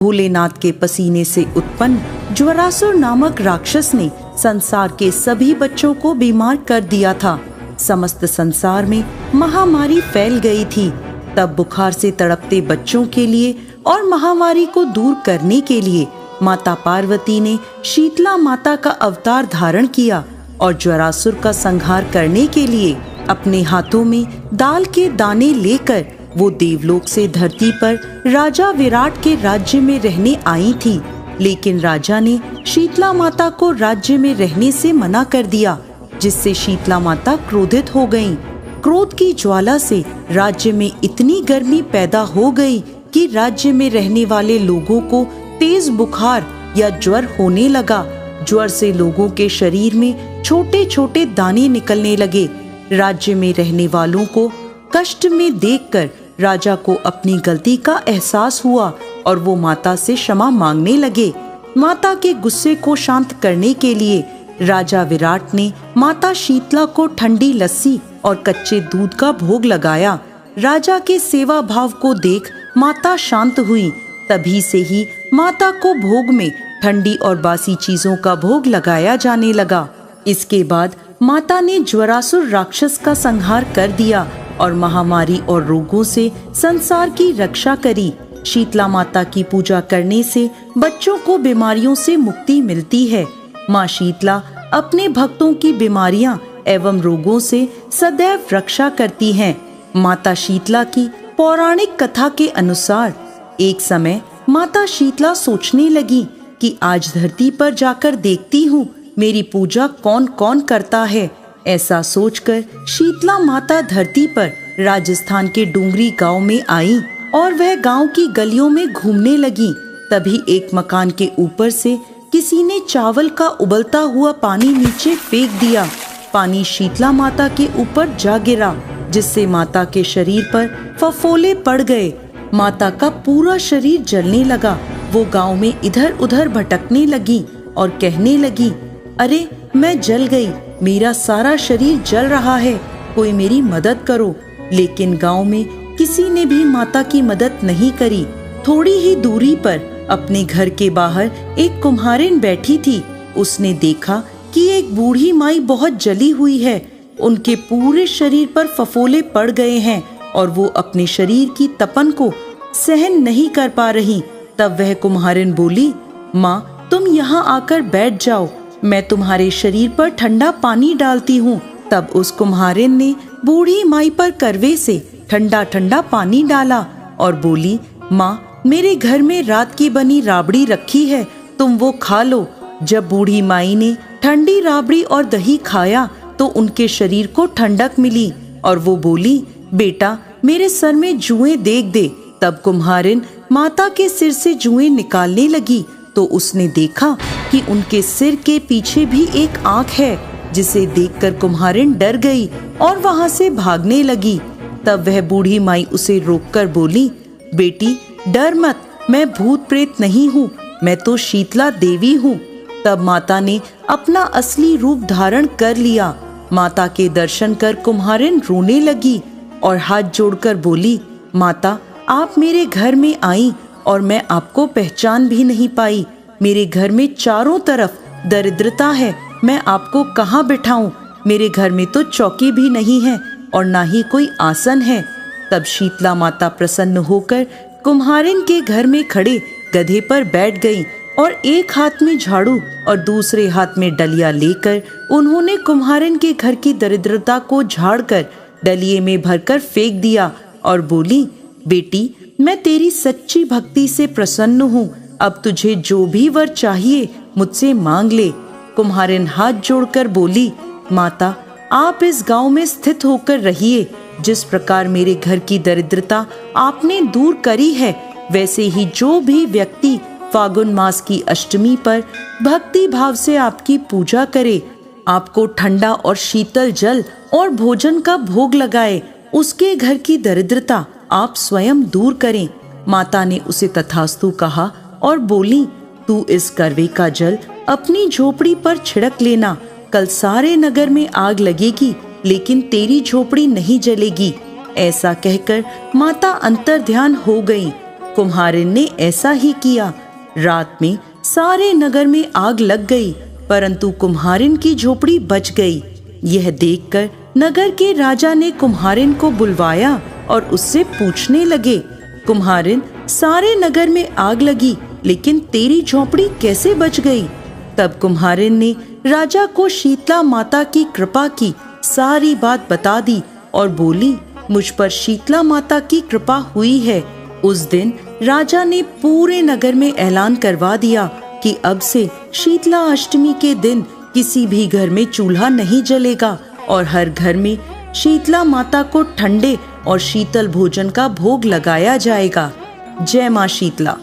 भोलेनाथ के पसीने से उत्पन्न ज्वरासुर नामक राक्षस ने संसार के सभी बच्चों को बीमार कर दिया था। समस्त संसार में महामारी फैल गई थी। तब बुखार से तड़पते बच्चों के लिए और महामारी को दूर करने के लिए माता पार्वती ने शीतला माता का अवतार धारण किया और ज्वरासुर का संहार करने के लिए अपने हाथों में दाल के दाने लेकर वो देवलोक से धरती पर राजा विराट के राज्य में रहने आई थी। लेकिन राजा ने शीतला माता को राज्य में रहने से मना कर दिया, जिससे शीतला माता क्रोधित हो गईं। क्रोध की ज्वाला से राज्य में इतनी गर्मी पैदा हो गई कि राज्य में रहने वाले लोगों को तेज बुखार या ज्वर होने लगा। ज्वर से लोगों के शरीर में छोटे छोटे दाने निकलने लगे। राज्य में रहने वालों को कष्ट में देखकर राजा को अपनी गलती का एहसास हुआ और वो माता से क्षमा मांगने लगे। माता के गुस्से को शांत करने के लिए राजा विराट ने माता शीतला को ठंडी लस्सी और कच्चे दूध का भोग लगाया। राजा के सेवा भाव को देख माता शांत हुई। तभी से ही माता को भोग में ठंडी और बासी चीजों का भोग लगाया जाने लगा। इसके बाद माता ने ज्वरासुर राक्षस का संहार कर दिया और महामारी और रोगों से संसार की रक्षा करी। शीतला माता की पूजा करने से बच्चों को बीमारियों से मुक्ति मिलती है। माँ शीतला अपने भक्तों की बीमारियां एवं रोगों से सदैव रक्षा करती हैं। माता शीतला की पौराणिक कथा के अनुसार एक समय माता शीतला सोचने लगी कि आज धरती पर जाकर देखती हूँ मेरी पूजा कौन कौन करता है। ऐसा सोचकर शीतला माता धरती पर राजस्थान के डूंगरी गांव में आई और वह गांव की गलियों में घूमने लगी। तभी एक मकान के ऊपर से किसी ने चावल का उबलता हुआ पानी नीचे फेंक दिया। पानी शीतला माता के ऊपर जा गिरा, जिससे माता के शरीर पर फफोले पड़ गए। माता का पूरा शरीर जलने लगा। वो गांव में इधर उधर भटकने लगी और कहने लगी, अरे मैं जल गई, मेरा सारा शरीर जल रहा है, कोई मेरी मदद करो। लेकिन गांव में किसी ने भी माता की मदद नहीं करी। थोड़ी ही दूरी पर अपने घर के बाहर एक कुम्हारिन बैठी थी। उसने देखा कि एक बूढ़ी माई बहुत जली हुई है। उनके पूरे शरीर पर फफोले पड़ गए हैं और वो अपने शरीर की तपन को सहन नहीं कर पा रही। तब वह कुम्हारिन बोली, माँ तुम यहाँ आकर बैठ जाओ, मैं तुम्हारे शरीर पर ठंडा पानी डालती हूँ। तब उस कुम्हारिन ने बूढ़ी माई पर करवे से ठंडा ठंडा पानी डाला और बोली, माँ मेरे घर में रात की बनी राबड़ी रखी है, तुम वो खा लो। जब बूढ़ी माई ने ठंडी राबड़ी और दही खाया तो उनके शरीर को ठंडक मिली और वो बोली, बेटा मेरे सर में जुएं देख दे। तब कुम्हारिन माता के सिर से जुएं निकालने लगी तो उसने देखा कि उनके सिर के पीछे भी एक आंख है, जिसे देखकर कुम्हारिन डर गई और वहां से भागने लगी। तब वह बूढ़ी माई उसे रोककर बोली, बेटी डर मत, मैं भूत प्रेत नहीं हूँ, मैं तो शीतला देवी हूँ। तब माता ने अपना असली रूप धारण कर लिया। माता के दर्शन कर कुम्हारिन रोने लगी और हाथ जोड़कर बोली, माता आप मेरे घर में आई और मैं आपको पहचान भी नहीं पाई। मेरे घर में चारों तरफ दरिद्रता है, मैं आपको कहाँ बिठाऊं? मेरे घर में तो चौकी भी नहीं है और ना ही कोई आसन है। तब शीतला माता प्रसन्न होकर कुम्हारिन के घर में खड़े गधे पर बैठ गई और एक हाथ में झाड़ू और दूसरे हाथ में डलिया लेकर उन्होंने कुम्हारिन के घर की दरिद्रता को झाड़कर डलिये में भरकर फेंक दिया और बोली, बेटी मैं तेरी सच्ची भक्ति से प्रसन्न हूँ, अब तुझे जो भी वर चाहिए मुझसे मांग ले। कुम्हारिन हाथ जोड़कर बोली, माता आप इस गांव में स्थित होकर रहिए। जिस प्रकार मेरे घर की दरिद्रता आपने दूर करी है, वैसे ही जो भी व्यक्ति फागुन मास की अष्टमी पर भक्ति भाव से आपकी पूजा करे, आपको ठंडा और शीतल जल और भोजन का भोग लगाए, उसके घर की दरिद्रता आप स्वयं दूर करें। माता ने उसे तथास्तु कहा और बोली, तू इस करवे का जल अपनी झोपड़ी पर छिड़क लेना, कल सारे नगर में आग लगेगी लेकिन तेरी झोपड़ी नहीं जलेगी। ऐसा कहकर माता अंतर्ध्यान हो गई। कुम्हारिन ने ऐसा ही किया। रात में सारे नगर में आग लग गई, परंतु कुम्हारिन की झोपड़ी बच गई। यह देखकर नगर के राजा ने कुम्हारिन को बुलवाया और उससे पूछने लगे, कुम्हारिन, सारे नगर में आग लगी, लेकिन तेरी झोपड़ी कैसे बच गई? तब कुम्हारिन ने राजा को शीतला माता की कृपा की सारी बात बता दी और बोली, मुझ पर शीतला माता की कृपा हुई है। उस दिन राजा ने पूरे नगर में ऐलान करवा दिया कि अब से शीतला अष्टमी के दिन किसी भी घर में चूल्हा नहीं जलेगा और हर घर में शीतला माता को ठंडे और शीतल भोजन का भोग लगाया जाएगा। जय मां शीतला।